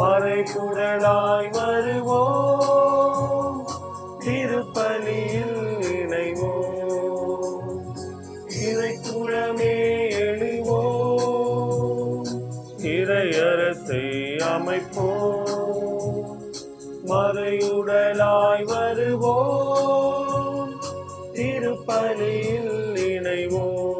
மறைகுடலாய் வருவோம், திருப்பலியில் இணைவோம். இறைக்குலமே எழுவோம், இறையரசை அமைப்போம். மறையுடலாய் வருவோம், திருப்பலியில் இணைவோம்.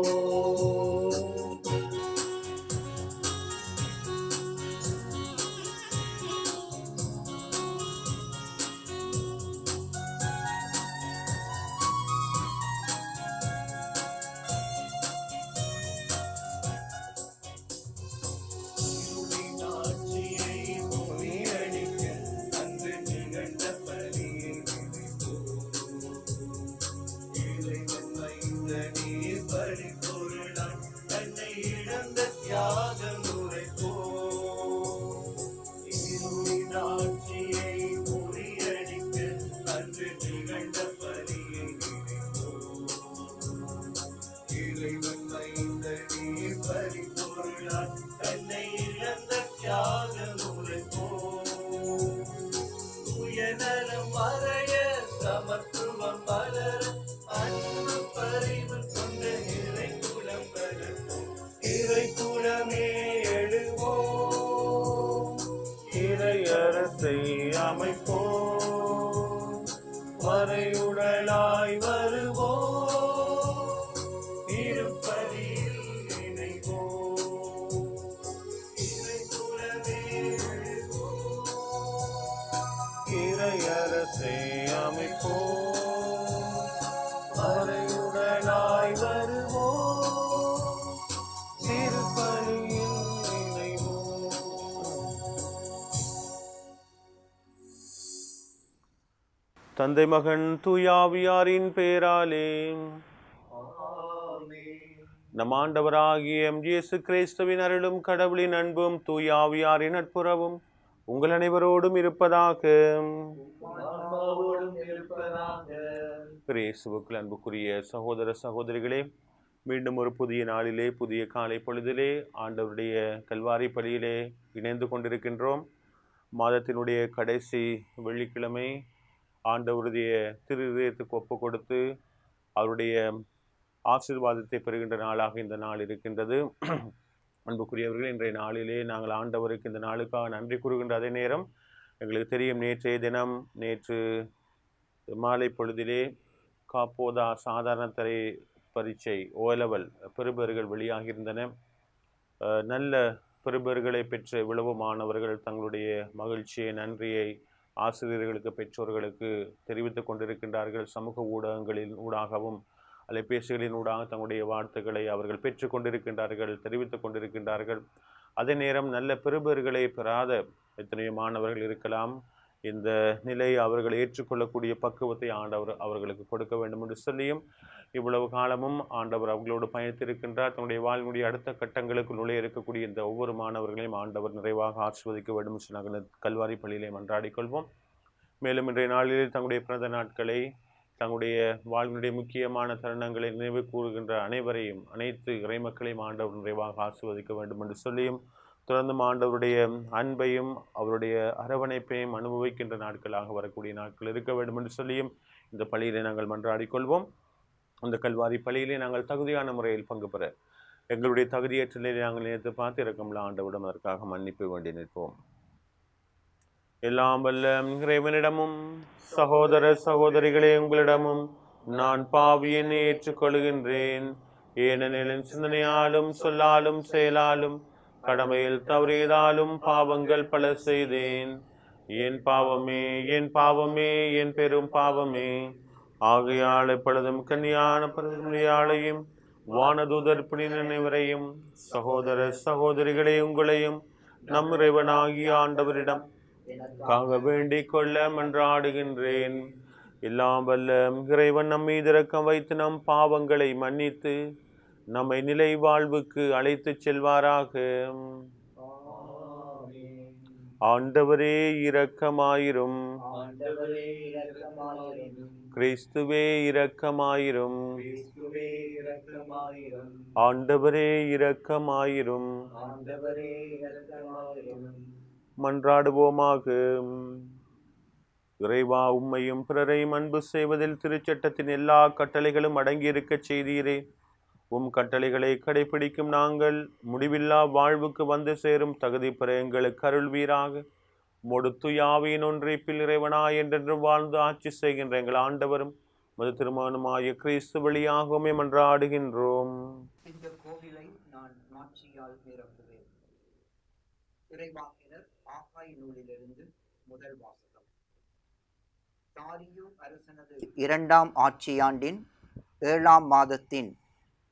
இறைக்குலமே எழுவோம், இறையரசை அமைப்போம். மறையுடலாய் வருவோம், திருப்பலியில் இணைவோம். இறைக்குலமே எழுவோம், இறையரசை அமைப்போம். மறையுடலாய் வருவோம், திருப்பலியில் இணைவோம். தந்தை மகன் தூயாவியாரின் பெயராலே நம் ஆண்டவராகிய இயேசு கிறிஸ்துவின் அருளும் கடவுளின் அன்பும் தூயாவியாரின் நட்புறவும் உங்கள் அனைவரோடும் இருப்பதாக. இயேசுவுக்குள் அன்புக்குரிய சகோதர சகோதரிகளே, மீண்டும் ஒரு புதிய நாளிலே, புதிய காலை பொழுதிலே ஆண்டவருடைய கல்வாரி பலியிலே இணைந்து கொண்டிருக்கின்றோம். மாதத்தினுடைய கடைசி வெள்ளிக்கிழமை ஆண்டவருடைய திரு இதயத்துக்கு ஒப்பு கொடுத்து அவருடைய ஆசீர்வாதத்தை பெறுகின்ற நாளாக இந்த நாள் இருக்கின்றது. அன்புக்குரியவர்கள், இன்றைய நாளிலே நாங்கள் ஆண்டவருக்கு இந்த நாளுக்காக நன்றி கூறுகின்ற அதே நேரம் எங்களுக்கு தெரியும், நேற்றைய தினம் நேற்று மாலை பொழுதிலே காப்போதா சாதாரண தரை பரீட்சை ஓலெவல் பெறுபேறுகள் வெளியாகியிருந்தன. நல்ல பெறுபேறுகளை பெற்ற இவ்வளவு மாணவர்கள் தங்களுடைய மகிழ்ச்சியை, நன்றியை ஆசிரியர்களுக்கு, பெற்றோர்களுக்கு தெரிவித்துக் கொண்டிருக்கின்றார்கள். சமூக ஊடகங்களின் ஊடாகவும் அலைபேசிகளின் ஊடாக தங்களுடைய வாழ்த்துக்களை அவர்கள் பெற்றுக் கொண்டிருக்கின்றார்கள், தெரிவித்துக் கொண்டிருக்கின்றார்கள். அதே நேரம் நல்ல பெறுபேறுகளை பெறாத எத்தனையோ மாணவர்கள் இருக்கலாம். இந்த நிலையை அவர்கள் ஏற்றுக்கொள்ளக்கூடிய பக்குவத்தை ஆண்டவர் அவர்களுக்கு கொடுக்க வேண்டும் என்று சொல்லியும் இவ்வளவு காலமும் ஆண்டவர் அவர்களோடு பயணித்திருக்கின்றார். தன்னுடைய வாழ்வுடைய அடுத்த கட்டங்களுக்கு நுழைய இருக்கக்கூடிய இந்த ஒவ்வொரு மாணவர்களையும் ஆண்டவர் நிறைவாக ஆசிர்வதிக்க வேண்டும் என்று நாங்கள் கல்வாரி பள்ளியிலே மன்றாடிக் கொள்வோம். மேலும் இன்றைய நாளில் தங்களுடைய பிறந்த நாட்களை, தங்களுடைய வாழ்வினுடைய முக்கியமான தருணங்களை நினைவு கூறுகின்ற அனைவரையும், அனைத்து இறைமக்களையும் ஆண்டவர் நிறைவாக ஆசிர்வதிக்க வேண்டும் என்று சொல்லியும் தொடர்ந்து ஆண்டவருடைய அன்பையும் அவருடைய அரவணைப்பையும் அனுபவிக்கின்ற நாட்களாக வரக்கூடிய நாட்கள் இருக்க வேண்டும் என்று சொல்லியும் இந்த பள்ளியிலே நாங்கள் மன்றாடிக் கொள்வோம். அந்த கல்வாரி பள்ளியிலே நாங்கள் தகுதியான முறையில் பங்கு பெற எங்களுடைய தகுதியற்ற நிலையை நாங்கள் நினைத்து பார்த்து இறக்கமுள்ள ஆண்டவரிடம் அதற்காக மன்னிப்பு வேண்டி நிற்போம். எல்லாம் வல்ல இறைவனிடமும் சகோதர சகோதரிகளே உங்களிடமும் நான் பாவியனை ஏற்றுக்கொள்கின்றேன். ஏனெனில் சிந்தனையாலும் சொல்லாலும் செயலாலும் கடமையில் தவறியதாலும் பாவங்கள் பல செய்தேன். என் பாவமே, என் பாவமே, என் பெரும் பாவமே. ஆகையால் எப்பொழுதும் கன்னியான பரிசுத்தரையும் வானதூதர் புனித அனைவரையும் சகோதர சகோதரிகளே உங்களையும் நம் இறைவனாகிய ஆண்டவரிடம் காக வேண்டிக் கொள்ள மன்றாடுகின்றேன். எல்லாம் வல்ல இறைவன் நம் மீது இரக்கம் வைத்து நம் பாவங்களை மன்னித்து நம்மை நிலை வாழ்வுக்கு அழைத்துச் செல்வாராக. ஆண்டவரே இரக்கமாயிரும். கிறிஸ்துவே இரக்கமாயிரும். ஆண்டவரே இரக்கமாயிரும். மன்றாடுவோமாக. இறைவா, உம்மையும் பிறரையும் அன்பு செய்வதில் திருச்சட்டத்தின் எல்லா கட்டளைகளும் அடங்கியிருக்கச் செய்தீரே. உம் கட்டளைகளை கடைபிடிக்கும் நாங்கள் முடிவில்லா வாழ்வுக்கு வந்து சேரும் தகுதி பெற எங்களுக்கு அருள்வீராக. மொடுத்துயாவின் ஒன்றிப்பில் இறைவனாய் என்றென்றும் வாழ்ந்து ஆட்சி செய்கின்ற எங்கள் ஆண்டவரும் மது திருமணமாய கிறிஸ்து வழியாகவுமே மன்றாடுகின்றோம். இந்த கோவிலை நான் மாட்சியால் நிரப்புவேன். இறைவாக்கினர் ஆகாய் நூலிலிருந்து முதல் வாசகம். தாரியு அரசனது 2ஆம் ஆட்சியாண்டின் 7ஆம் மாதத்தின்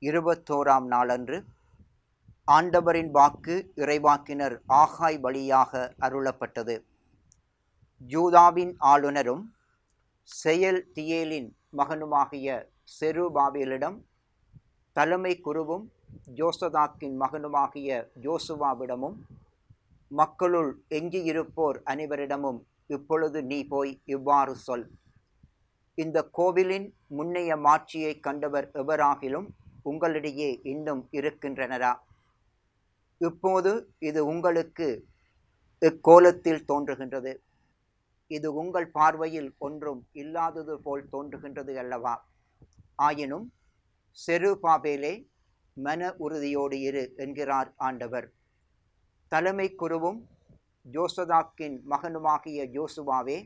21ஆம் நாளன்று ஆண்டவரின் வாக்கு இறைவாக்கினர் ஆகாய் வழியாக அருளப்பட்டது. யூதாவின் ஆளுநரும் செயல்தியேலின் மகனுமாகிய செருபாபேலிடம் தலைமை குருவும் யோசதாக்கின் மகனுமாகிய யோசுவாவிடமும் மக்களுள் எஞ்சியிருப்போர் அனைவரிடமும் இப்பொழுது நீ போய் இவ்வாறு சொல்: இந்த கோவிலின் முன்னைய மாட்சியை கண்டவர் எவராகிலும் உங்களிடையே இன்னும் இருக்கின்றனரா? இப்போது இது உங்களுக்கு இக்கோலத்தில் தோன்றுகின்றது. இது உங்கள் பார்வையில் ஒன்றும் இல்லாதது போல் தோன்றுகின்றது அல்லவா? ஆயினும் செருபாபேலே, மன உறுதியோடு இரு என்கிறார் ஆண்டவர். தலைமை குருவும் யோசதாக்கின் மகனுமாகிய யோசுவாவே,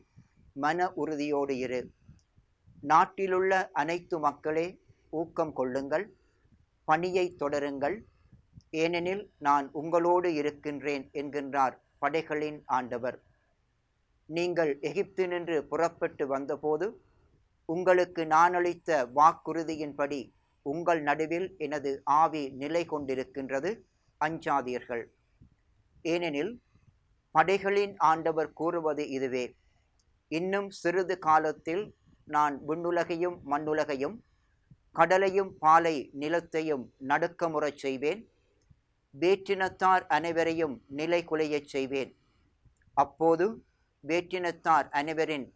மன உறுதியோடு இரு. நாட்டிலுள்ள அனைத்து மக்களே, ஊக்கம் கொள்ளுங்கள், பணியை தொடருங்கள், ஏனெனில் நான் உங்களோடு இருக்கின்றேன் என்கின்றார் படைகளின் ஆண்டவர். நீங்கள் எகிப்தினின்று புறப்பட்டு வந்தபோது உங்களுக்கு நான் அளித்த வாக்குறுதியின்படி உங்கள் நடுவில் எனது ஆவி நிலை கொண்டிருக்கின்றது, அஞ்சாதீர்கள். ஏனெனில் படைகளின் ஆண்டவர் கூறுவது இதுவே: இன்னும் சிறிது காலத்தில் நான் விண்ணுலகையும் மண்ணுலகையும் கடலையும் பாலை நிலத்தையும் நடுக்கமுறச் செய்வேன். வேற்றினத்தார் அனைவரையும் நிலை குலையச் செய்வேன். அப்போது வேற்றினத்தார் அனைவரின்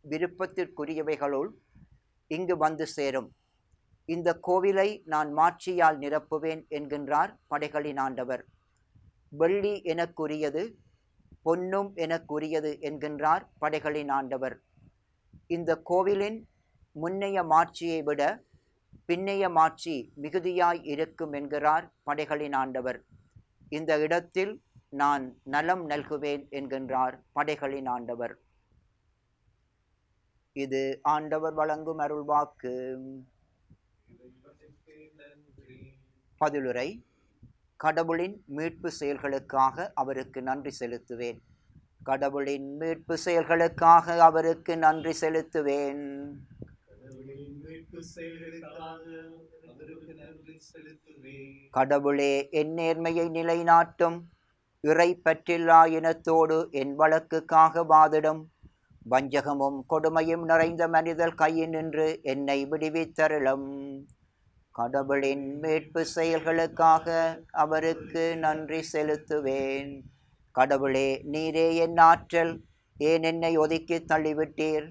விருப்பத்திற்குரியவைகளுள் இங்கு வந்து சேரும். இந்த கோவிலை நான் மாட்சியால் நிரப்புவேன் என்கின்றார் படைகளின் ஆண்டவர். வெள்ளி எனக்குரியது, பொன்னும் எனக்குரியது என்கின்றார் படைகளின் ஆண்டவர். இந்த கோவிலின் முன்னைய மாட்சியை விட பின்னைய மாட்சி மிகுதியாய் இருக்கும் என்கிறார் படைகளின் ஆண்டவர். இந்த இடத்தில் நான் நலம் நல்குவேன் என்கின்றார் படைகளின் ஆண்டவர். இது ஆண்டவர் வழங்கும் அருள்வாக்கு. பதிலுரை: கடவுளின் மீட்பு செயல்களுக்காக அவருக்கு நன்றி செலுத்துவேன். கடவுளின் மீட்பு செயல்களுக்காக அவருக்கு நன்றி செலுத்துவேன். கடவுளே, என் நேர்மையை நிலைநாட்டும். இறை பற்றில்லா இனத்தோடு என் வழக்குக்காக வாதிடும். வஞ்சகமும் கொடுமையும் நிறைந்த மனிதர் கையினின்று என்னை விடுவித்தருளும். கடவுளின் மீட்பு செயல்களுக்காக அவருக்கு நன்றி செலுத்துவேன். கடவுளே, நீரே என் ஆற்றல். ஏன் என்னை ஒதுக்கி தள்ளிவிட்டீர்?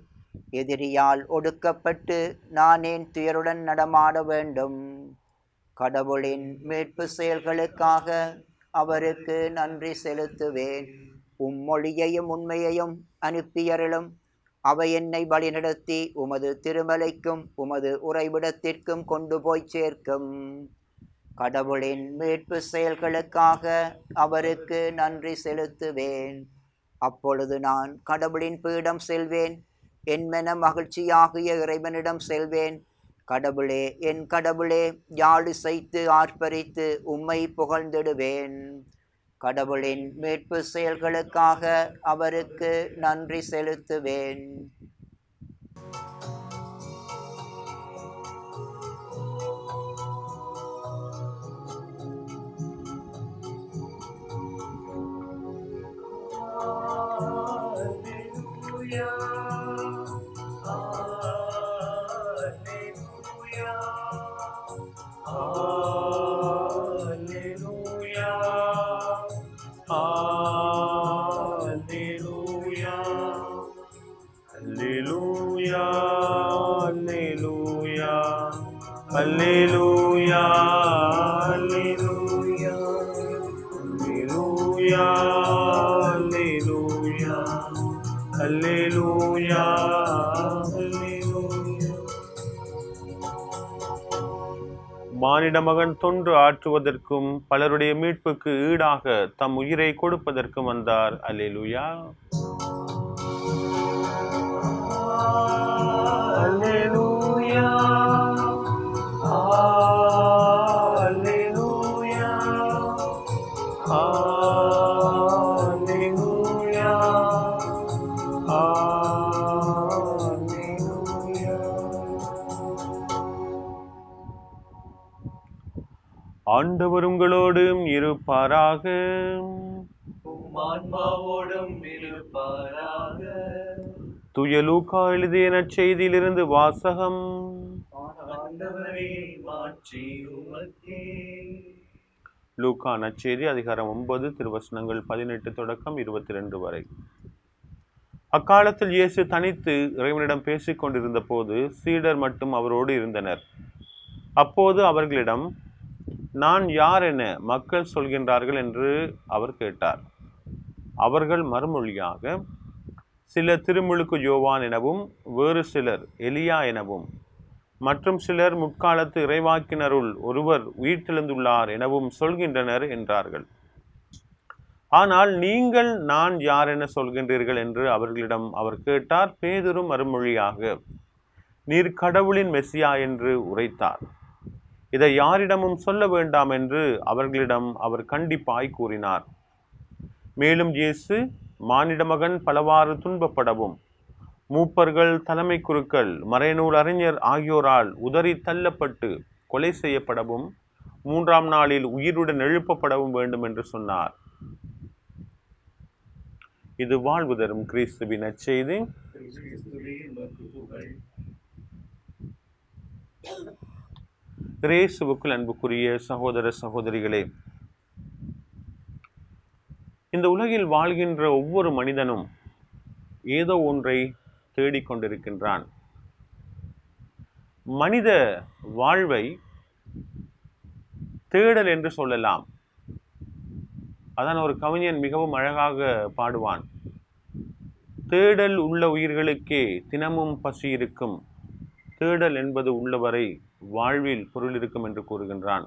எதிரியால் ஒடுக்கப்பட்டு நான் ஏன் துயருடன் நடமாட வேண்டும்? கடவுளின் மீட்பு செயல்களுக்காக அவருக்கு நன்றி செலுத்துவேன். உம்மொழியையும் உண்மையையும் அனுப்பியருளும். அவை என்னை வழிநடத்தி உமது திருமலைக்கும் உமது உறைவிடத்திற்கும் கொண்டு போய் சேர்க்கும். கடவுளின் மீட்பு செயல்களுக்காக அவருக்கு நன்றி செலுத்துவேன். அப்பொழுது நான் கடவுளின் பீடம் செல்வேன். என் மன மகிழ்ச்சியாகிய இறைவனிடம் செல்வேன். கடவுளே, என் கடவுளே, யாழ் இசைத்து ஆர்ப்பரித்து உம்மை புகழ்ந்திடுவேன். கடவுளின் மீட்பு செயல்களுக்காக அவருக்கு நன்றி செலுத்துவேன். Alleluia, alleluia, alleluia, அல்லேலூயா. மானிட மகன் தொன்று ஆற்றுவதற்கும் பலருடைய மீட்புக்கு ஈடாக தம் உயிரை கொடுப்பதற்கும் வந்தார். அல்லேலூயா. அல்லேலூயா. அல்லேலூயா. அல்லேலூயா. ஆண்டவர் உங்களோடும் இருப்பாராக. ஆன்மாவோடும் இருப்பாராக. தூய லூக்கா எழுதிய நற்செய்தியிலிருந்து வாசகம். ஆண்டவரே மாட்சி உமக்கே. லூக்கா நற்செய்தி அதிகாரம் 9 திருவசனங்கள் 18 தொடக்கம் 22 வரை. அக்காலத்தில் இயேசு தனித்து இறைவனிடம் பேசிக் கொண்டிருந்த போது சீடர் மட்டும் அவரோடு இருந்தனர். அப்போது அவர்களிடம், நான் யார் என மக்கள் சொல்கின்றார்கள் என்று அவர் கேட்டார். அவர்கள் மறுமொழியாக, சிலர் திருமுழுக்கு யோவான் எனவும், வேறு சிலர் எலியா எனவும், மற்றும் சிலர் முற்காலத்து இறைவாக்கினருள் ஒருவர் உயிர்த்தெழுந்துள்ளார் எனவும் சொல்கின்றனர் என்றார்கள். ஆனால் நீங்கள் நான் யார் என சொல்கின்றீர்கள் என்று அவர்களிடம் அவர் கேட்டார். பேதுரு மறுமொழியாக, நீர் கடவுளின் மெசியா என்று உரைத்தார். இதை யாரிடமும் சொல்ல வேண்டாம் என்று அவர்களிடம் அவர் கண்டிப்பாய் கூறினார். மேலும் இயேசு, மானிட மகன் பலவாறு துன்பப்படவும், மூப்பர்கள், தலைமை குருக்கள், மறைநூல் அறிஞர் ஆகியோரால் உதறி தள்ளப்பட்டு கொலை செய்யப்படவும், 3ஆம் நாளில் உயிருடன் எழுப்பப்படவும் வேண்டும் என்று சொன்னார். இது வாழ்வு தரும் கிறிஸ்துவின் நற்செய்தி. இயேசுவுக்குள் அன்புக்குரிய சகோதர சகோதரிகளே, இந்த உலகில் வாழ்கின்ற ஒவ்வொரு மனிதனும் ஏதோ ஒன்றை தேடிக்கொண்டிருக்கின்றான். மனித வாழ்வை தேடல் என்று சொல்லலாம். அதான் ஒரு கவிஞன் மிகவும் அழகாக பாடுவான். தேடல் உள்ள உயிர்களுக்கே தினமும் பசி இருக்கும், தேடல் என்பது உள்ளவரை வாழ்வில் பொருள் இருக்கும் என்று கூறுகின்றான்.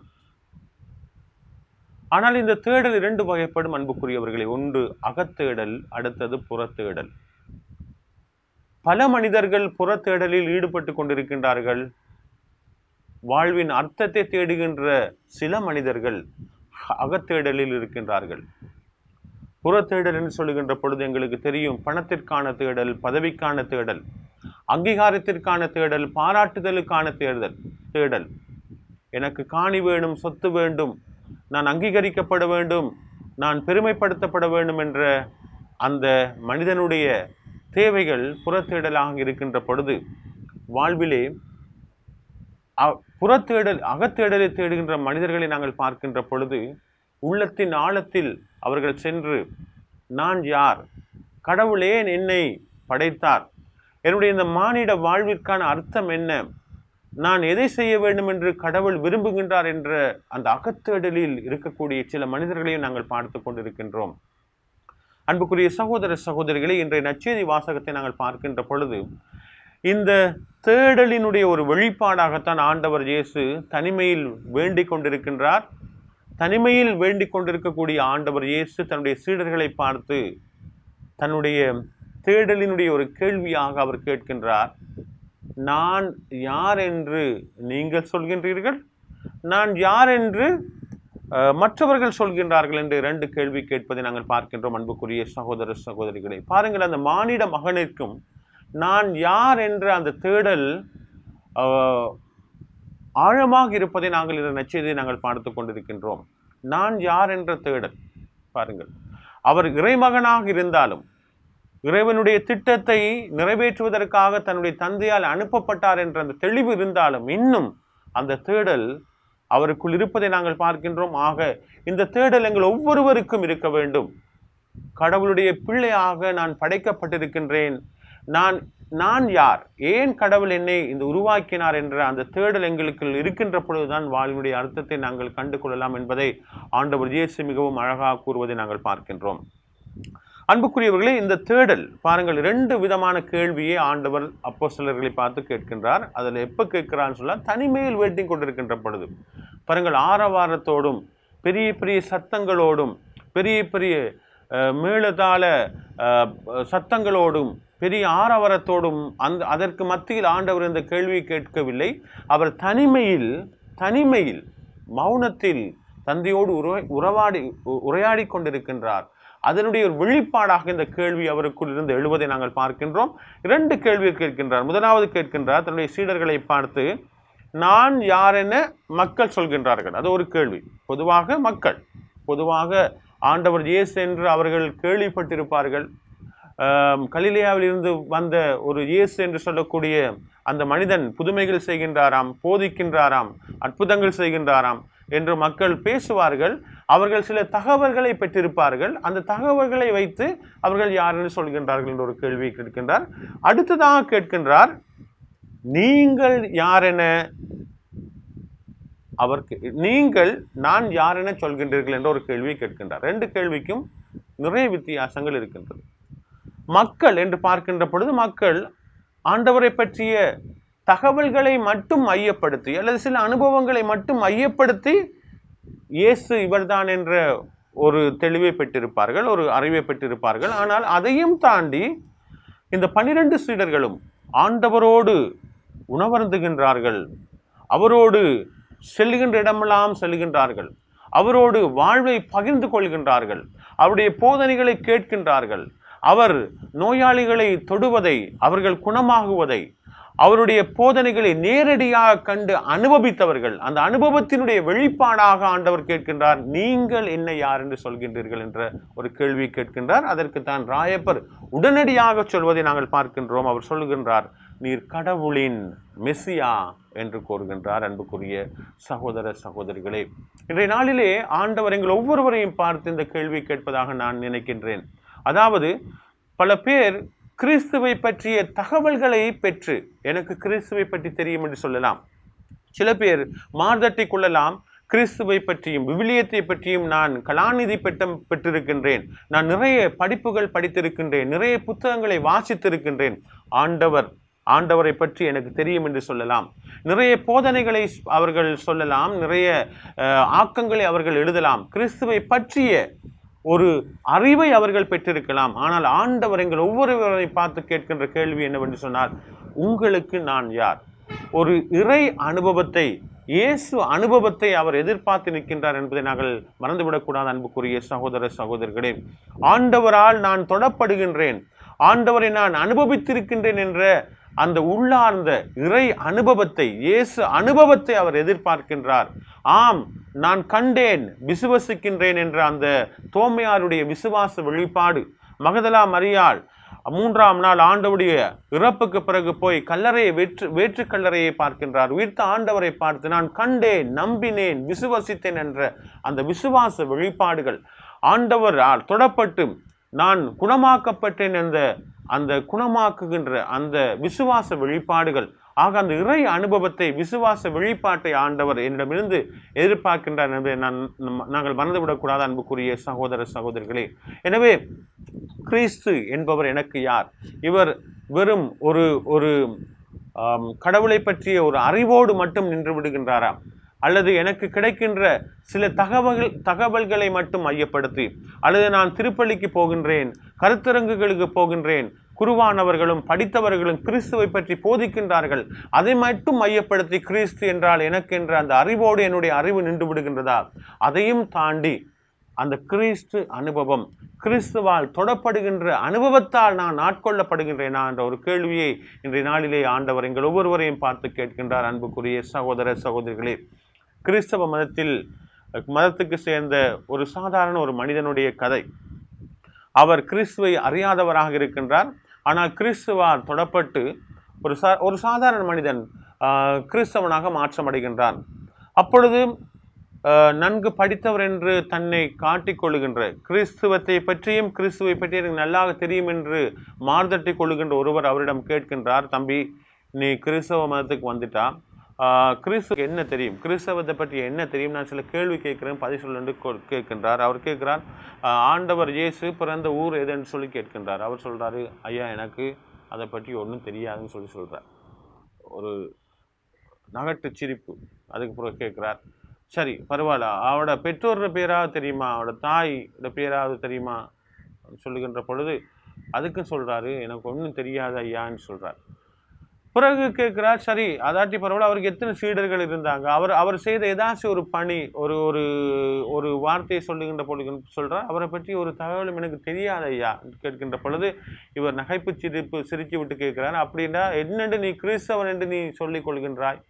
ஆனால் இந்த தேடல் 2 வகைப்படும் அன்புக்குரியவர்களே. ஒன்று அகத்தேடல், அடுத்தது புறத்தேடல். பல மனிதர்கள் புறத்தேடலில் ஈடுபட்டு கொண்டிருக்கின்றார்கள். வாழ்வின் அர்த்தத்தை தேடுகின்ற சில மனிதர்கள் அகத்தேடலில் இருக்கின்றார்கள். புறத்தேடல் என்று சொல்லுகின்ற பொழுது எங்களுக்கு தெரியும், பணத்திற்கான தேடல், பதவிக்கான தேடல், அங்கீகாரத்திற்கான தேடல், பாராட்டுதலுக்கான தேடல். எனக்கு காணி வேணும், சொத்து வேண்டும், நான் அங்கீகரிக்கப்பட வேண்டும், நான் பெருமைப்படுத்தப்பட வேண்டும் என்ற அந்த மனிதனுடைய தேவைகள் புறத்தேடலாக இருக்கின்ற பொழுது, வாழ்விலே அகத்தேடலை தேடுகின்ற மனிதர்களை நாங்கள் பார்க்கின்ற பொழுது, உள்ளத்தின் ஆழத்தில் அவர்கள் சென்று, நான் யார், கடவுள் ஏன் என்னை படைத்தார், என்னுடைய இந்த மானிட வாழ்விற்கான அர்த்தம் என்ன, நான் எதை செய்ய வேண்டும் என்று கடவுள் விரும்புகின்றார் என்ற அந்த அகத்தேடலில் இருக்கக்கூடிய சில மனிதர்களையும் நாங்கள் பார்த்து கொண்டிருக்கின்றோம். அன்புக்குரிய சகோதர சகோதரிகளை, இன்றைய நற்செய்தி வாசகத்தை நாங்கள் பார்க்கின்ற பொழுது, இந்த தேடலினுடைய ஒரு வெளிப்பாடாகத்தான் ஆண்டவர் இயேசு தனிமையில் வேண்டிக் கொண்டிருக்கின்றார். தனிமையில் வேண்டிக் கொண்டிருக்கக்கூடிய ஆண்டவர் இயேசு தன்னுடைய சீடர்களை பார்த்து தன்னுடைய தேடலினுடைய ஒரு கேள்வியாக அவர் கேட்கின்றார். நான் யார் என்று நீங்கள் சொல்கின்றீர்கள், நான் யார் என்று மற்றவர்கள் சொல்கின்றார்கள் என்று 2 கேள்வி கேட்பதை நாங்கள் பார்க்கின்றோம். அன்புக்குரிய சகோதர சகோதரிகளை, பாருங்கள், அந்த மானிட மகனிற்கும் நான் யார் என்ற அந்த தேடல் ஆழமாக இருப்பதை நாங்கள் இந்த நற்செய்தியை நாங்கள் பார்த்து கொண்டிருக்கின்றோம். நான் யார் என்ற தேடல் பாருங்கள். அவர் இறைமகனாக இருந்தாலும், இறைவனுடைய திட்டத்தை நிறைவேற்றுவதற்காக தன்னுடைய தந்தையால் அனுப்பப்பட்டார் என்ற அந்த தெளிவு இருந்தாலும், இன்னும் அந்த தேடல் அவருக்குள் இருப்பதை நாங்கள் பார்க்கின்றோம். ஆக இந்த தேடல் எங்கள் ஒவ்வொருவருக்கும் இருக்க வேண்டும். கடவுளுடைய பிள்ளையாக நான் படைக்கப்பட்டிருக்கின்றேன், நான் யார், ஏன் கடவுள் என்னை இந்த உருவாக்கினார் என்ற அந்த தேடல் எங்களுக்கு இருக்கின்ற பொழுதுதான் வாழ்வினுடைய அர்த்தத்தை நாங்கள் கண்டு கொள்ளலாம் என்பதை ஆண்டவர் இயேசு மிகவும் அழகாக கூறுவதை நாங்கள் பார்க்கின்றோம். அன்புக்குரியவர்களே, இந்த தேடல் பாருங்கள், 2 விதமான கேள்வியை ஆண்டவர் அப்போஸ்தலர்களை பார்த்து கேட்கின்றார். அதில் எப்போ கேட்கிறான்னு சொல்ல, தனிமையில் வெயிட்டிங் கொண்டிருக்கின்ற பொழுது பாருங்கள், ஆரவாரத்தோடும் பெரிய பெரிய சத்தங்களோடும் பெரிய பெரிய மேலதாள சத்தங்களோடும் பெரிய ஆரவாரத்தோடும் அதற்கு மத்தியில் ஆண்டவர் இந்த கேள்வியை கேட்கவில்லை. அவர் தனிமையில் மௌனத்தில் தந்தையோடு உரையாடி கொண்டிருக்கின்றார். அதனுடைய ஒரு வெளிப்பாடாக இந்த கேள்வி அவருக்குள் இருந்து எழுவதை நாங்கள் பார்க்கின்றோம். 2 கேள்வியை கேட்கின்றார். முதலாவது கேட்கின்றார், தன்னுடைய சீடர்களை பார்த்து, நான் யார் என மக்கள் சொல்கின்றார்கள். அது ஒரு கேள்வி. பொதுவாக ஆண்டவர் இயேசு என்று அவர்கள் கேள்விப்பட்டிருப்பார்கள். கலிலேயாவில் இருந்து வந்த ஒரு இயேசு என்று சொல்லக்கூடிய அந்த மனிதன் புதுமைகள் செய்கின்றாராம், போதிக்கின்றாராம், அற்புதங்கள் செய்கின்றாராம் என்று மக்கள் பேசுவார்கள். அவர்கள் சில தகவல்களை பெற்றிருப்பார்கள். அந்த தகவல்களை வைத்து அவர்கள் யார் என்று சொல்கின்றார்கள் என்ற ஒரு கேள்வியை கேட்கின்றார். அடுத்ததாக கேட்கின்றார், நீங்கள் யார் என நீங்கள் நான் யார் என சொல்கின்றீர்கள் என்ற ஒரு கேள்வியை கேட்கின்றார். 2 கேள்விக்கும் நிறைய வித்தியாசங்கள் இருக்கின்றது. மக்கள் என்று பார்க்கின்ற பொழுது மக்கள் ஆண்டவரை பற்றிய தகவல்களை மட்டும் மையப்படுத்தி அல்லது சில அனுபவங்களை மட்டும் மையப்படுத்தி இயேசு இவர்தான் என்ற ஒரு தெளிவை பெற்றிருப்பார்கள், ஒரு அறிவை பெற்றிருப்பார்கள். ஆனால் அதையும் தாண்டி இந்த 12 சீடர்களும் ஆண்டவரோடு உணவருந்துகின்றார்கள், அவரோடு செல்லுகின்ற இடமெல்லாம் செல்கின்றார்கள், அவரோடு வாழ்வை பகிர்ந்து கொள்கின்றார்கள், அவருடைய போதனைகளை கேட்கின்றார்கள், அவர் நோயாளிகளை தொடுவதை, அவர்கள் குணமாகுவதை, அவருடைய போதனைகளை நேரடியாக கண்டு அனுபவித்தவர்கள். அந்த அனுபவத்தினுடைய வெளிப்பாடாக ஆண்டவர் கேட்கின்றார், நீங்கள் என்ன யார் என்று சொல்கின்றீர்கள் என்ற ஒரு கேள்வியை கேட்கின்றார். அதற்கு தான் ராயப்பர் உடனடியாக சொல்வதை நாங்கள் பார்க்கின்றோம். அவர் சொல்கின்றார், நீர் கடவுளின் மெசியா என்று கூறுகின்றார். அன்புக்குரிய சகோதர சகோதரிகளே, இன்றைய நாளிலே ஆண்டவர் எங்கள் ஒவ்வொருவரையும் பார்த்து இந்த கேள்வி கேட்பதாக நான் நினைக்கின்றேன். அதாவது பல பேர் கிறிஸ்துவை பற்றிய தகவல்களை பெற்று, எனக்கு கிறிஸ்துவை பற்றி தெரியும் என்று சொல்லலாம். சில பேர் மார்தட்டி கொள்ளலாம், கிறிஸ்துவை பற்றியும் விவிலியத்தை பற்றியும் நான் கலாநிதி பெற்றிருக்கின்றேன், நான் நிறைய படிப்புகள் படித்திருக்கின்றேன், நிறைய புத்தகங்களை வாசித்திருக்கின்றேன், ஆண்டவரை பற்றி எனக்கு தெரியும் என்று சொல்லலாம். நிறைய போதனைகளை அவர்கள் சொல்லலாம், நிறைய ஆக்கங்களை அவர்கள் எழுதலாம், கிறிஸ்துவை பற்றிய ஒரு அறிவை அவர்கள் பெற்றிருக்கலாம். ஆனால் ஆண்டவர் எங்கள் ஒவ்வொருவரை பார்த்து கேட்கின்ற கேள்வி என்னவென்று சொன்னால், உங்களுக்கு நான் யார்? ஒரு இறை அனுபவத்தை, இயேசு அனுபவத்தை அவர் எதிர்பார்த்து நிற்கின்றார் என்பதை நாங்கள் மறந்துவிடக்கூடாது. அன்புக்குரிய சகோதர சகோதரர்களே, ஆண்டவரால் நான் தொடப்படுகின்றேன், ஆண்டவரை நான் அனுபவித்திருக்கின்றேன் என்ற அந்த உள்ளார்ந்த இறை அனுபவத்தை, இயேசு அனுபவத்தை அவர் எதிர்பார்க்கின்றார். ஆம், நான் கண்டேன், விசுவசிக்கின்றேன் என்ற அந்த தோமையாருடைய விசுவாச வெளிப்பாடு, மகதலா மரியாள் 3ஆம் நாள் ஆண்டவருடைய இறப்புக்கு பிறகு போய் கல்லறையை வேற்று கல்லறையை பார்க்கின்றார். உயிர்த்த ஆண்டவரை பார்த்து நான் கண்டேன், நம்பினேன், விசுவசித்தேன் என்ற அந்த விசுவாச வெளிப்பாடுகள், ஆண்டவரால் தொடப்பட்டு நான் குணமாக்கப்பட்டேன் என்ற அந்த குணமாக்குகின்ற அந்த விசுவாச வெளிப்பாடுகள், ஆக அந்த இறை அனுபவத்தை, விசுவாச வெளிப்பாட்டை ஆண்டவர் என்னிடமிருந்து எதிர்பார்க்கின்றார் என்பதை நாங்கள் மறந்துவிடக்கூடாது. அன்புக்குரிய சகோதர சகோதரிகளே, எனவே கிறிஸ்து என்பவர் எனக்கு யார்? இவர் வெறும் ஒரு கடவுளை பற்றிய ஒரு அறிவோடு மட்டும் நின்று விடுகின்றாரா? அல்லது எனக்கு கிடைக்கின்ற சில தகவல்களை மட்டும் மையப்படுத்தி, அல்லது நான் திருப்பலிக்கு போகின்றேன், கருத்தரங்குகளுக்கு போகின்றேன், குருவானவர்களும் படித்தவர்களும் கிறிஸ்துவை பற்றி போதிக்கின்றார்கள், அதை மட்டும் மையப்படுத்தி கிறிஸ்து என்றால் எனக்கு என்ற அந்த அறிவோடு என்னுடைய அறிவு நின்று விடுகின்றதா? அதையும் தாண்டி அந்த கிறிஸ்து அனுபவம், கிறிஸ்துவால் தொடப்படுகின்ற அனுபவத்தால் நான் ஆட்கொள்ளப்படுகின்றேனா என்ற ஒரு கேள்வியை இன்றைய நாளிலே ஆண்டவர் எங்கள் ஒவ்வொருவரையும் பார்த்து கேட்கின்றார். அன்புக்குரிய சகோதர சகோதரிகளே, கிறிஸ்தவ மதத்துக்கு சேர்ந்த ஒரு சாதாரண ஒரு மனிதனுடைய கதை. அவர் கிறிஸ்துவை அறியாதவராக இருக்கின்றார். ஆனால் கிறிஸ்துவால் தொடப்பட்டு ஒரு சாதாரண மனிதன் கிறிஸ்தவனாக மாற்றமடைகின்றான். அப்பொழுது நன்கு படித்தவர் என்று தன்னை காட்டிக்கொள்ளுகின்ற, கிறிஸ்துவத்தை பற்றியும் கிறிஸ்துவை பற்றி எனக்கு நல்லாக தெரியும் என்று மார்தட்டி கொள்ளுகின்ற ஒருவர் அவரிடம் கேட்கின்றார், தம்பி, நீ கிறிஸ்தவ மதத்துக்கு வந்துட்டா, கிறிஸ்துவுக்கு என்ன தெரியும், கிறிஸ்தவத்தை பற்றி என்ன தெரியும், நான் சில கேள்வி கேட்குறேன், பதில் சொல்லு கேட்கின்றார். அவர் கேட்குறார், ஆண்டவர் இயேசு பிறந்த ஊர் எதுன்னு சொல்லி கேட்கின்றார். அவர் சொல்கிறாரு, ஐயா எனக்கு அதை பற்றி ஒன்றும் தெரியாதுன்னு சொல்கிறார். ஒரு நகட்டு சிரிப்பு. அதுக்கு பிறகு கேட்குறார், சரி பரவாயில்ல, அவரோட பெற்றோரோட பேராவது தெரியுமா, அவரோட தாயோட பேராவது தெரியுமா சொல்லுகின்ற பொழுது அதுக்கும் சொல்கிறாரு, எனக்கு ஒன்றும் தெரியாது ஐயான்னு சொல்கிறார். பிறகு கேட்குறார், சரி அதாட்டி பரவாயில்ல, அவருக்கு எத்தனை சீடர்கள் இருந்தாங்க, அவர் செய்த ஏதாச்சும் ஒரு பணி, ஒரு ஒரு ஒரு வார்த்தையை சொல்லுகின்ற பொழுது சொல்கிறார், அவரை பற்றி ஒரு தகவலும் எனக்கு தெரியாது ஐயா கேட்கின்ற பொழுது இவர் நகைப்பு சிரித்து விட்டு கேட்குறார், அப்படின்னா என்னென்று நீ கிறிஸ்தவன் என்று நீ சொல்லிக் கொள்கின்றாய்,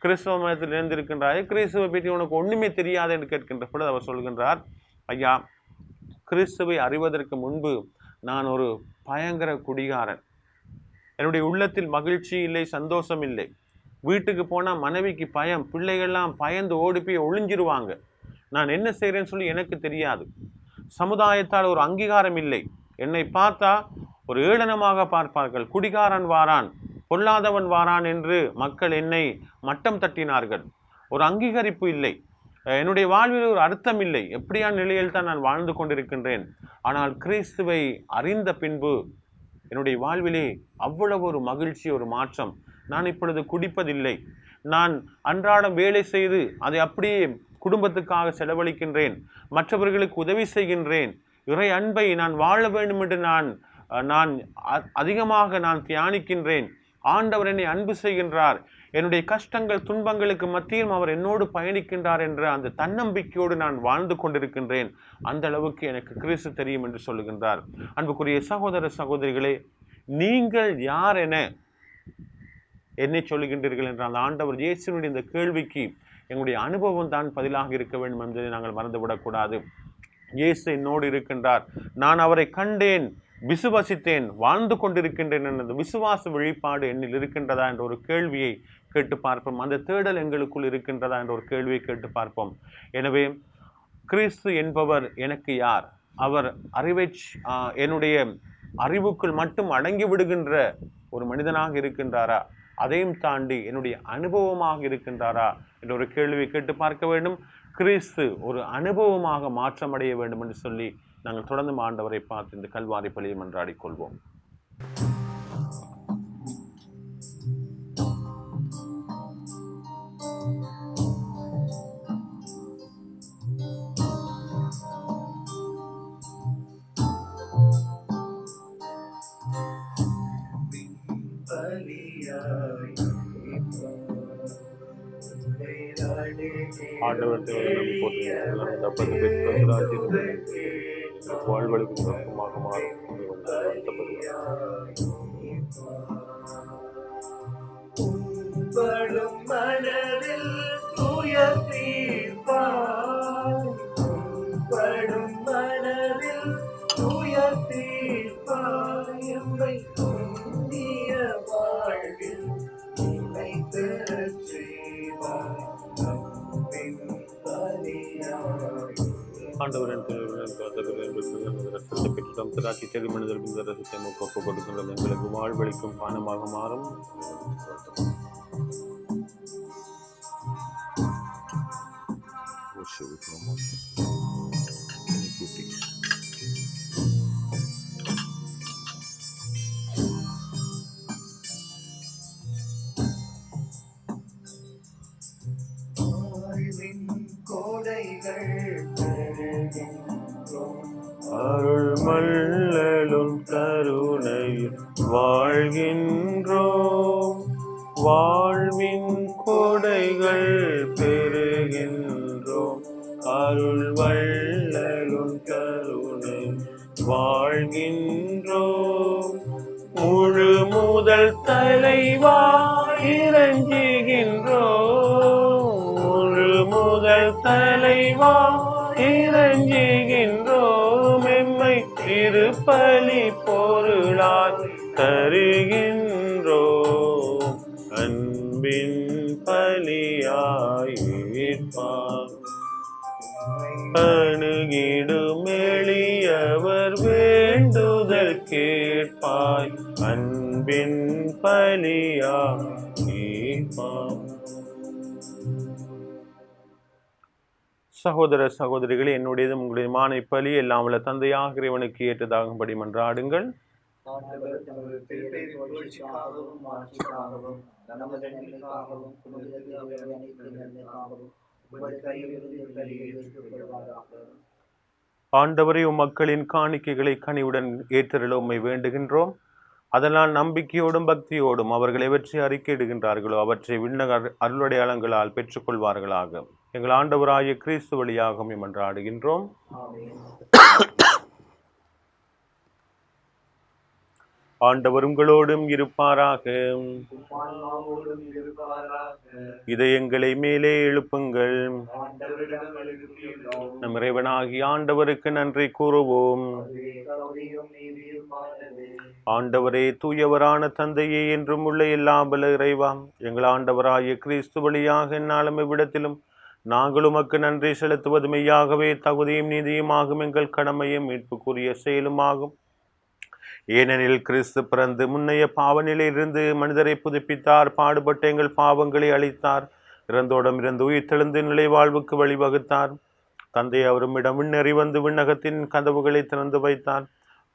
கிறிஸ்தவ மதத்தில் இருந்திருக்கின்றாய், கிறிஸ்துவை பற்றி உனக்கு ஒன்றுமே தெரியாது என்று கேட்கின்ற பொழுது அவர் சொல்கின்றார், ஐயா கிறிஸ்துவை அறிவதற்கு முன்பு நான் ஒரு பயங்கர குடிகாரன், என்னுடைய உள்ளத்தில் மகிழ்ச்சி இல்லை, சந்தோஷம் இல்லை, வீட்டுக்கு போனால் மனைவிக்கு பயம், பிள்ளைகள்லாம் பயந்து ஓடி போய் ஒளிஞ்சிருவாங்க, நான் என்ன செய்கிறேன்னு சொல்லி எனக்கு தெரியாது, சமுதாயத்தால் ஒரு அங்கீகாரம் இல்லை, என்னை பார்த்தா ஒரு ஏளனமாக பார்ப்பார்கள், குடிகாரன் வாரான், பொல்லாதவன் வாரான் என்று மக்கள் என்னை மட்டம் தட்டினார்கள், ஒரு அங்கீகரிப்பு இல்லை, என்னுடைய வாழ்வில் ஒரு அர்த்தம் இல்லை, எப்படியான நிலையில் தான் நான் வாழ்ந்து கொண்டிருக்கின்றேன். ஆனால் கிறிஸ்துவை அறிந்த பின்பு என்னுடைய வாழ்விலே அவ்வளவு ஒரு மகிழ்ச்சி, ஒரு மாற்றம். நான் இப்பொழுது குடிப்பதில்லை, நான் அன்றாடம் வேலை செய்து அதை அப்படியே குடும்பத்துக்காக செலவழிக்கின்றேன், மற்றவர்களுக்கு உதவி செய்கின்றேன், இறை அன்பை நான் வாழ வேண்டும் என்று நான் அதிகமாக நான் தியானிக்கின்றேன், ஆண்டவர் என்னை அன்பு செய்கின்றார், என்னுடைய கஷ்டங்கள் துன்பங்களுக்கு மத்தியிலும் அவர் என்னோடு பயணிக்கின்றார் என்ற அந்த தன்னம்பிக்கையோடு நான் வாழ்ந்து கொண்டிருக்கின்றேன், அந்த அளவுக்கு எனக்கு கிறிஸ்து தெரியும் என்று சொல்லுகின்றார். அன்புக்குரிய சகோதர சகோதரிகளே, நீங்கள் யார் என என்னை சொல்லுகின்றீர்கள் என்ற அந்த ஆண்டவர் இயேசுவினுடைய இந்த கேள்விக்கு எங்களுடைய அனுபவம் தான் பதிலாக இருக்க வேண்டும் என்பதை நாங்கள் மறந்துவிடக்கூடாது. இயேசு என்னோடு இருக்கின்றார், நான் அவரை கண்டேன், விசுவாசித்தேன், வாழ்ந்து கொண்டிருக்கின்றேன் என்ற விசுவாச வெளிப்பாடு என்னில் இருக்கின்றதா என்ற ஒரு கேள்வியை கேட்டு பார்ப்போம். அந்த தேடல் எங்களுக்குள் இருக்கின்றதா என்ற ஒரு கேள்வியை கேட்டு பார்ப்போம். எனவே கிறிஸ்து என்பவர் எனக்கு யார், அவர் என்னுடைய அறிவுக்குள் மட்டும் அடங்கி விடுகின்ற ஒரு மனிதனாக இருக்கின்றாரா, அதையும் தாண்டி என்னுடைய அனுபவமாக இருக்கின்றாரா என்ற ஒரு கேள்வியை கேட்டு பார்க்க வேண்டும். கிறிஸ்து ஒரு அனுபவமாக மாற்றமடைய வேண்டும் என்று சொல்லி நாங்கள் தொடர்ந்து ஆண்டவரை பார்த்து இந்த கல்வாரி பலியை மன்றாடிக் கொள்வோம். ஆண்டவர் வாழ்வழிக்கும் நோக்கமாக மாறும் மனதில் ஆண்டவரின் ரசத்தை பெற்று திராட்சை செடி மனிதர்கள் இந்த ரசத்தை ஒப்பு கொடுக்கின்றது, எங்களுக்கு வாழ்வழிக்கும் பானமாக மாறும். அருள் மல்லலும் கருணையில் வாழ்கின்றோம், வாழ்வின் கொடைகள் பெறுகின்றோம். அருள் வள்ளலும் கருணை வாழ்கின்றோம், முழு முதல் தலைவா இறங்குகின்றோம், முழு முதல் தலைவா இறங்குகின்றோம். எம்மை திருப்பலி பொருளால் தருகின்றோம், அன்பின் பலியாயிப்பார். அணுகிடும் எளியவர் வேண்டுதல் கேட்பாய், அன்பின் பலியாயிப்பார். சகோதர சகோதரிகளே, என்னுடையதும் உங்களுடையமான இப்பலி எல்லாம் உள்ள தந்தையாக இறைவனுக்கு ஏற்றதாகும்படி மன்றாடுங்கள். ஆண்டவர் தமது திருப்பெயரின் புகழ்ச்சிக்காகவும் மாட்சிக்காகவும் நமது நன்மைக்காகவும் புனித திருச்சபை அனைத்தின் நன்மைக்காகவும் உமது கையிலிருந்து இப்பலியை ஏற்றுக்கொள்வாராக. ஆண்டவரே, மக்களின் காணிக்கைகளை கனிவுடன் ஏற்றருள உம்மை வேண்டுகின்றோம். அதனால் நம்பிக்கையோடும் பக்தியோடும் அவர்கள் எவற்றை அறிக்கையிடுகின்றார்களோ அவற்றை விண்ணக அருளடையாளங்களால் பெற்றுக்கொள்வார்களாக. எங்கள் ஆண்டவராகிய கிறிஸ்து வழியாக உம்மை மன்றாடுகின்றோம். ஆண்டவர் உங்களோடும் இருப்பாராக. இதயங்களை மேலே எழுப்புங்கள். நம் இறைவனாகிய ஆண்டவருக்கு நன்றி கூறுவோம். ஆண்டவரே, தூயவரான தந்தையே, என்றும் உள்ள எல்லாம் வல்ல இறைவா, எங்கள் ஆண்டவராகிய கிறிஸ்து வழியாக எந்நாளும் இவ்விடத்திலும் நாங்கள் உமக்கு நன்றி செலுத்துவது மெய்யாகவே தகுதியும் நீதியுமாகும், எங்கள் கடமையும் மீட்புக்குரிய செயலுமாகும். ஏனெனில் கிறிஸ்து பிறந்து முன்னைய பாவ நிலையிலிருந்து மனிதரை புதுப்பித்தார், பாடுபட்டு எங்கள் பாவங்களை அழித்தார், இறந்தோடம் இருந்து உயிர் தெழுந்து நிலை வாழ்வுக்கு வழிவகுத்தார். தந்தை அவருமிடம் விண்ணறி வந்து விண்ணகத்தின் கதவுகளை திறந்து வைத்தார்.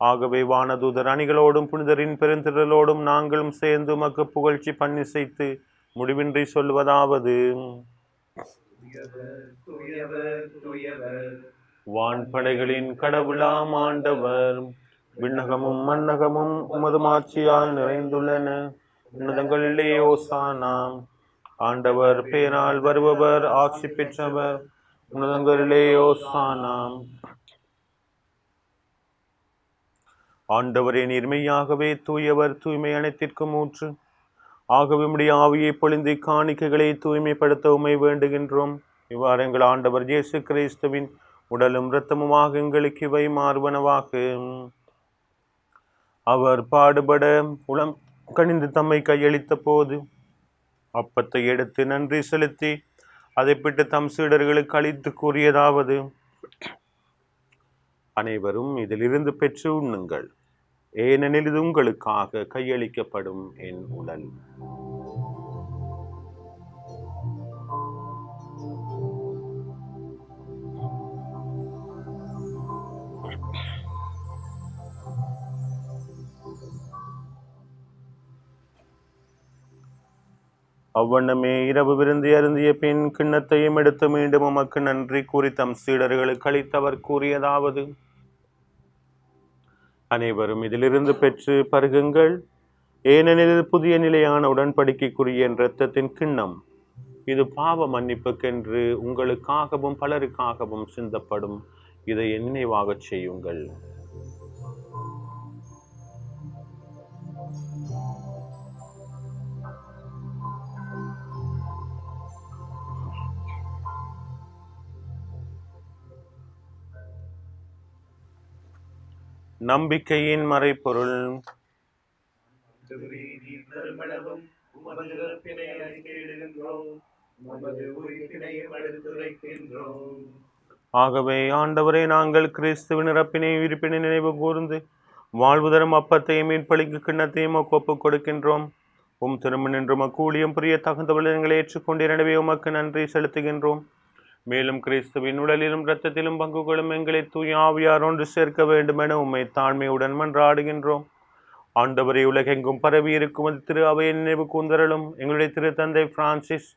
ஆகவே வானதூதர் அணிகளோடும் புனிதரின் பெருந்திரளோடும் நாங்களும் சேர்ந்து உமக்கு புகழ்ச்சி பண்ணி செய்து முடிவின்றி சொல்வதாவது: வான்படைகளின் கடவுளாம் ஆண்டவர், விண்ணகமும் மன்னகமும் உமது மாட்சியால் நிறைந்துள்ளன. உன்னதங்களிலே ஓசானா. ஆண்டவர் பேரால் வருபவர் ஆட்சி பெற்றவர். உன்னதங்களிலே ஓசானா. ஆண்டவரே, நீர்மையாகவே தூயவர், தூய்மை அனைத்திற்கும் ஊற்று. ஆகவே உம்முடைய ஆவியை பொழிந்து காணிக்கைகளை தூய்மைப்படுத்த உம்மை வேண்டுகின்றோம். இவ்வாறு எங்கள் ஆண்டவர் இயேசு கிறிஸ்துவின் உடலும் இரத்தமுமாக எங்களுக்கு இவை மாறுவனவாக. அவர் பாடுபட உளம் கனிந்து தம்மை கையளித்த போது அப்பத்தை எடுத்து நன்றி செலுத்தி அதை பிட்டு தம் சீடர்களுக்கு அளித்து கூறியதாவது: அனைவரும் இதிலிருந்து பெற்று உண்ணுங்கள், ஏனெனில் இது உங்களுக்காக கையளிக்கப்படும் என் உடல். அவ்வண்ணமே இரவு விருந்து அருந்திய பின் கிண்ணத்தையும் எடுத்து மீண்டும் உமக்கு நன்றி கூறி தம் சீடர்களுக்கு அளித்தவர் கூறியதாவது: அனைவரும் இதிலிருந்து பெற்று பருகுங்கள், ஏனெனில் புதிய நிலையான உடன்படிக்கைக்குரிய என் இரத்தத்தின் கிண்ணம். இது பாவ மன்னிப்புக்கென்று உங்களுக்காகவும் பலருக்காகவும் சிந்தப்படும். இதை நினைவாக செய்யுங்கள். நம்பிக்கையின் மறைபொருள். ஆகவே ஆண்டவரே, நாங்கள் கிறிஸ்துவின் இறப்பினை உயிர்ப்பினை நினைவு கூர்ந்து வாழ்வு தரும் அப்பத்தையும் மீன்பளிக்கு கிண்ணத்தையும் ஒப்புக் கொடுக்கின்றோம். உம் திரும்ப நின்று உமக்கு ஊழியம் புரிய தகுந்த விளையங்களை ஏற்றுக்கொண்டு எனவே உமக்கு நன்றி செலுத்துகின்றோம். மேலும் கிறிஸ்துவின் உடலிலும் இரத்தத்திலும் பங்கு கொள்ளும் எங்களை தூய ஆவியார் ஒன்று சேர்க்க வேண்டும் என உம்மை தாழ்மையுடன் மன்றாடுகின்றோம். ஆண்டவரை, உலகெங்கும் பரவி இருக்கும் அது திரு அவையை நினைவு கூந்தரலும் எங்களுடைய திரு தந்தை பிரான்சிஸ்,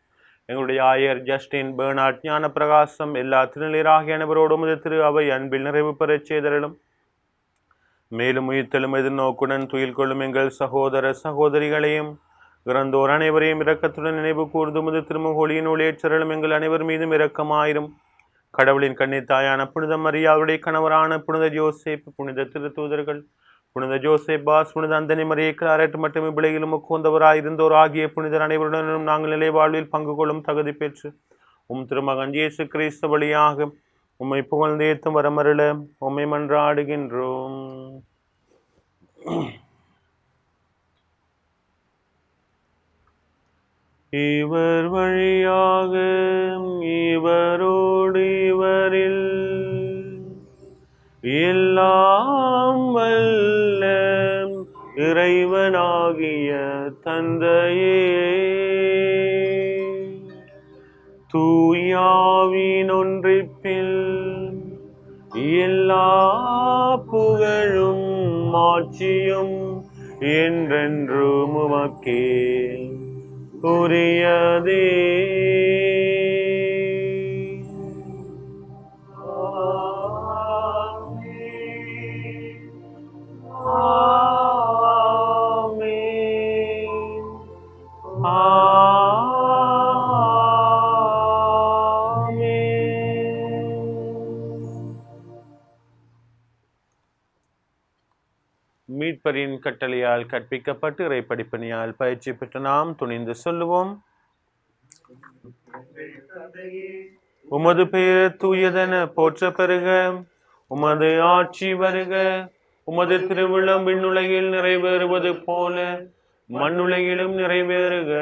எங்களுடைய ஆயர் ஜஸ்டின், பெர்னார்ட், ஞான பிரகாசம், எல்லா திருநிலையராகிய அனைவரோடும் அது திரு அவை அன்பில் நிறைவு பெறச் செய்தரலும். மேலும் உயிர்த்தெழும் எதிர்நோக்குடன் துயில் கொள்ளும் எங்கள் சகோதர சகோதரிகளையும் இறந்தோர் அனைவரையும் இரக்கத்துடன் நினைவு கூர்ந்து முது திருமுகொழியின் ஒளியேற்றலும் எங்கள் அனைவர் மீதும் இரக்கமாயிரும். கடவுளின் கன்னித்தாயான புனித மரியாவுடைய கணவரான புனித ஜோசேப், புனித திருத்தூதர்கள், புனித ஜோசேப் பாஸ், புனித அந்தனி மரியை கிளாரட் மற்றும் இவ்விலையிலும் முக்கூந்தவராயிருந்தோர் ஆகிய புனிதர் அனைவருடனும் நாங்கள் நிலை வாழ்வில் பங்கு கொள்ளும் தகுதி பெற்று உம் திருமகன் இயேசு கிறிஸ்து வழியாக உம்மை புகழ்ந்தேத்தும் வரமருள உம்மை மன்றாடுகின்றோம். இவர் வழியாக இவரோடு இவரில் எல்லாம் வல்ல இறைவனாகிய தந்தையே, தூயாவியாரின் ஆவியின் ஒன்றிப்பில் எல்லா புகழும் மாட்சியும் என்றென்றும் உமக்கே உரியதே. மீட்பரின் கட்டளையால் கற்பிக்கப்பட்டு இறைப்படிப்பணியால் பயிற்சி பெற்ற நாம் துணிந்து சொல்லுவோம். உமது பெயர் தூயதென போற்ற பெறுக, உமது ஆட்சி வருக, உமது திருவிழம் விண்ணுலகில் நிறைவேறுவது போல மண்ணுலகிலும் நிறைவேறுக.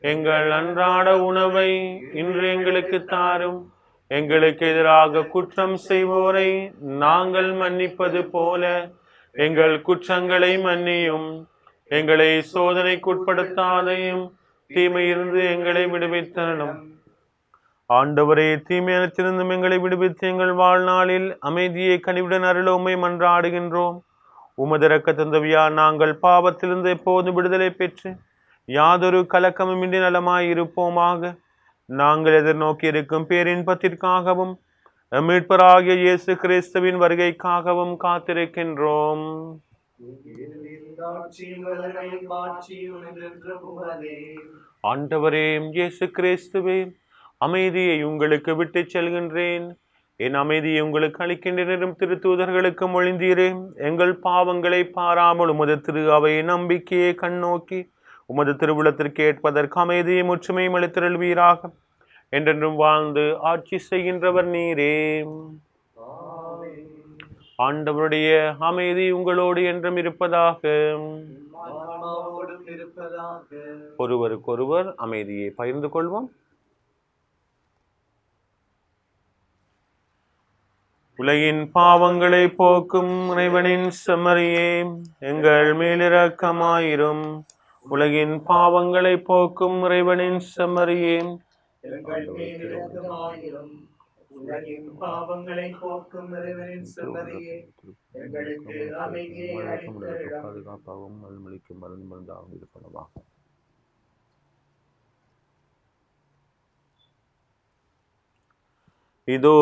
எங்கள் அன்றாட உணவை இன்று எங்களுக்கு தாரும். எங்களுக்கு எதிராக குற்றம் செய்வோரை நாங்கள் மன்னிப்பது போல எங்கள் குற்றங்களை மன்னியும். எங்களை சோதனைக்குட்படுத்தாதையும் தீமையிலிருந்து எங்களை விடுவித்தரணும். ஆண்டவரே, தீமையிலிருந்தும் எங்களை விடுவித்து எங்கள் வாழ்நாளில் அமைதியை கனிவுடன் அருள உம்மை மன்றாடுகின்றோம். உமது இரக்கத்தினால் நாங்கள் பாவத்திலிருந்து எப்போதும் விடுதலை பெற்று யாதொரு கலக்கமுமின்றி நலமாய் இருப்போமாக. நாங்கள் எதிர்நோக்கி இருக்கும் பேரின்பத்திற்காகவும் மீட்பராகிய இயேசு கிறிஸ்துவின் வருகைக்காகவும் காத்திருக்கின்றோம். ஆண்டவரே இயேசு கிறிஸ்துவே, அமைதியை உங்களுக்கு விட்டு செல்கின்றேன், என் அமைதியை உங்களுக்கு அளிக்கின்றேன் திருத்தூதர்களுக்கு மொழிந்தீரே. எங்கள் பாவங்களை பாராமல் உமது திரு அவையை நம்பிக்கையை கண்ணோக்கி உமது திருவுளத்திற்கு ஏற்பதற்கு அமைதியை முற்றுமையும் அளித்திருள்வீராக. என்றென்றும் வாழ்ந்து ஆட்சி செய்கின்றவர் நீரே. ஆண்டவருடைய அமைதி உங்களோடு என்றும் இருப்பதாக. ஒருவருக்கொருவர் அமைதியை பகிர்ந்து கொள்வோம். உலகின் பாவங்களை போக்கும் இறைவனின் செம்மறியே, எங்கள் மேலிரக்கமாயிரும். உலகின் பாவங்களை போக்கும் இறைவனின் செம்மறியே, உலகின் பாவங்களை போக்கும் இறைவனின் செம்மறியே, எங்களுக்கு அமைதியை அளித்திடும். பாதுகாப்பாகவும் அருள்மளிக்கும் மருந்து மருந்தாகவும் இருப்பனவாக. இதோ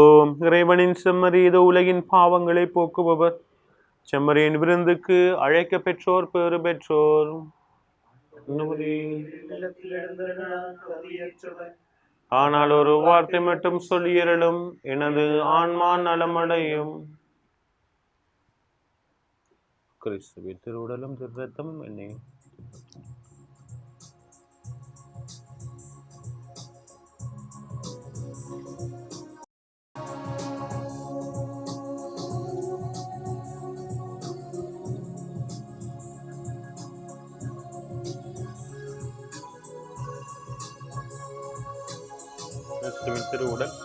இறைவனின் செம்மறி, இதோ உலகின் பாவங்களை போக்குபவர். செம்மறியின் விருந்துக்கு அழைக்க பெற்றோர் பேறு பெற்றோர். ஆனால் ஒரு வார்த்தை மட்டும் சொல்லியறலும் எனது ஆன்மா நலமடையும். கிறிஸ்துவின் திருவுடலும் திருரத்தமும் என்னை கிறிஸ்துவின் திருவுடல்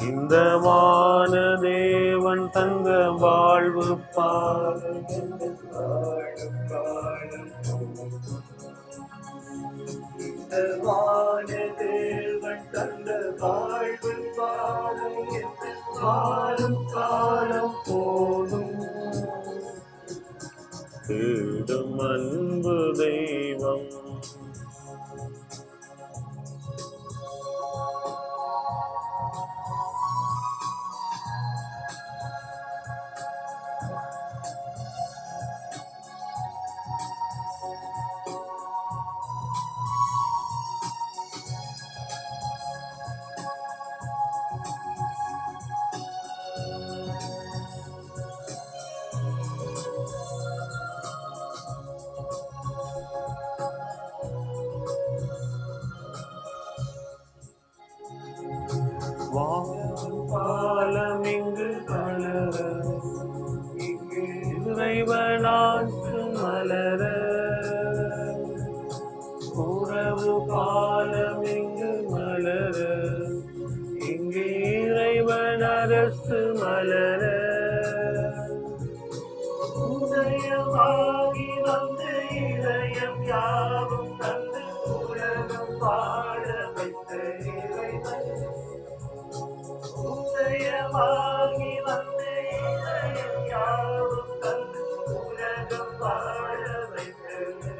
இந்த வான தேவன் தந்த வாழ்வு பாரு. இந்த வான தேவன் தந்த வாழ்வு பாரு. காலம் காலம் போதும் தேடும் அன்பு தெய்வம். இறைவனாக்கு மலர உறவு பாலம் இங்கு மலர இங்கு இறைவன் அரசு மலர உதயமாகி வந்த இதயம் யாவும் தந்து உலகம் வாழ வைத்த இறைவன் உதயமாகி வந்த இதயம் யாவும் தந்து உலகம் வாழ வைத்த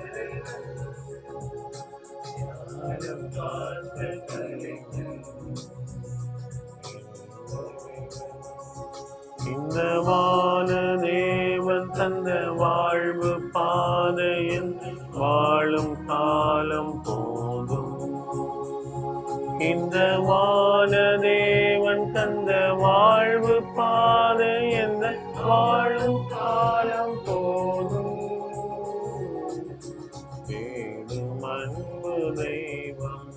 இறைவன் ஞானம் பார்த்த கலைஞன் இந்த வானதேவன் தந்த வாழ்வு பாதையில் வாழும் காலம் போதும் இந்த வானதேவன் தந்த வாழ்வு பாதை எந்த வாழும் காலம் போதும் தேடும் அன்பு தெய்வம்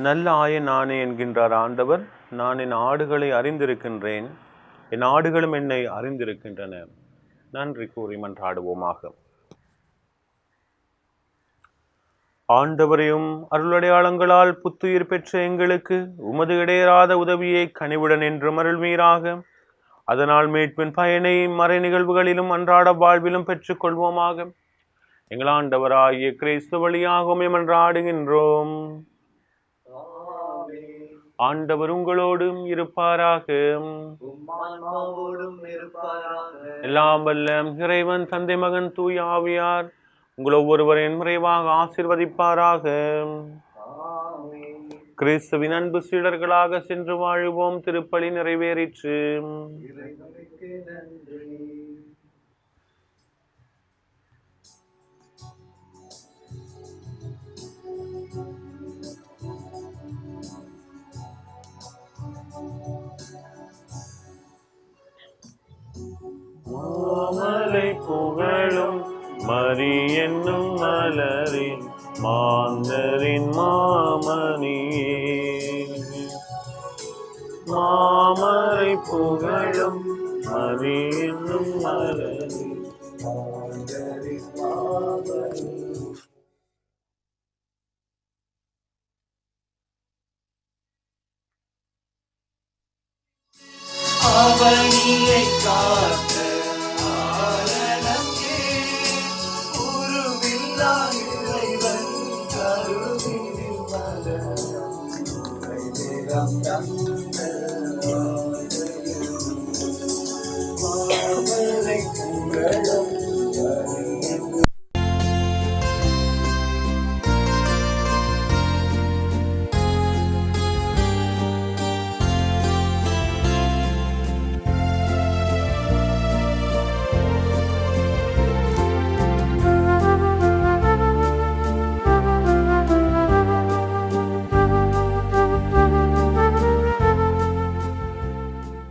நல்ல ஆயன் நானே என்கின்றார் ஆண்டவர். நான் என் ஆடுகளை அறிந்திருக்கின்றேன், என் ஆடுகளும் என்னை அறிந்திருக்கின்றன. நன்றி கூறி மன்றாடுவோமாக. ஆண்டவரையும் அருளடையாளங்களால் புத்துயிர் பெற்ற எங்களுக்கு உமது இடையராத உதவியை கனிவுடன் என்றும் அருள்வீராக. அதனால் மீட்பின் பயனை மறை நிகழ்வுகளிலும் அன்றாட வாழ்விலும் பெற்றுக் கொள்வோமாக. எங்கள் ஆண்டவராகிய கிறிஸ்து வழியாகவே மன்றாடுகின்றோம். ஆண்டவர் உங்களோடும் இருப்பாராக. எல்லாம் வல்ல இறைவன் தந்தை மகன் தூய ஆவியார் உங்கள் ஒவ்வொருவரின் நிறைவாக ஆசீர்வதிப்பாராக. கிறிஸ்துவின் அன்பு சீடர்களாக சென்று வாழுவோம். திருப்பலி நிறைவேறிற்று. மாமலை புகழும் மரி என்னும் மலரின் மாந்தரின் மாமணியே. மாமலை புகழும் மரி என்னும் மலரின் மாந்தரின் மாமணியே. அவனியை காத்த ஆரணங்கே உருவில்லா இறைவன் கருவினில் மலரும் கைவேகம் தந்த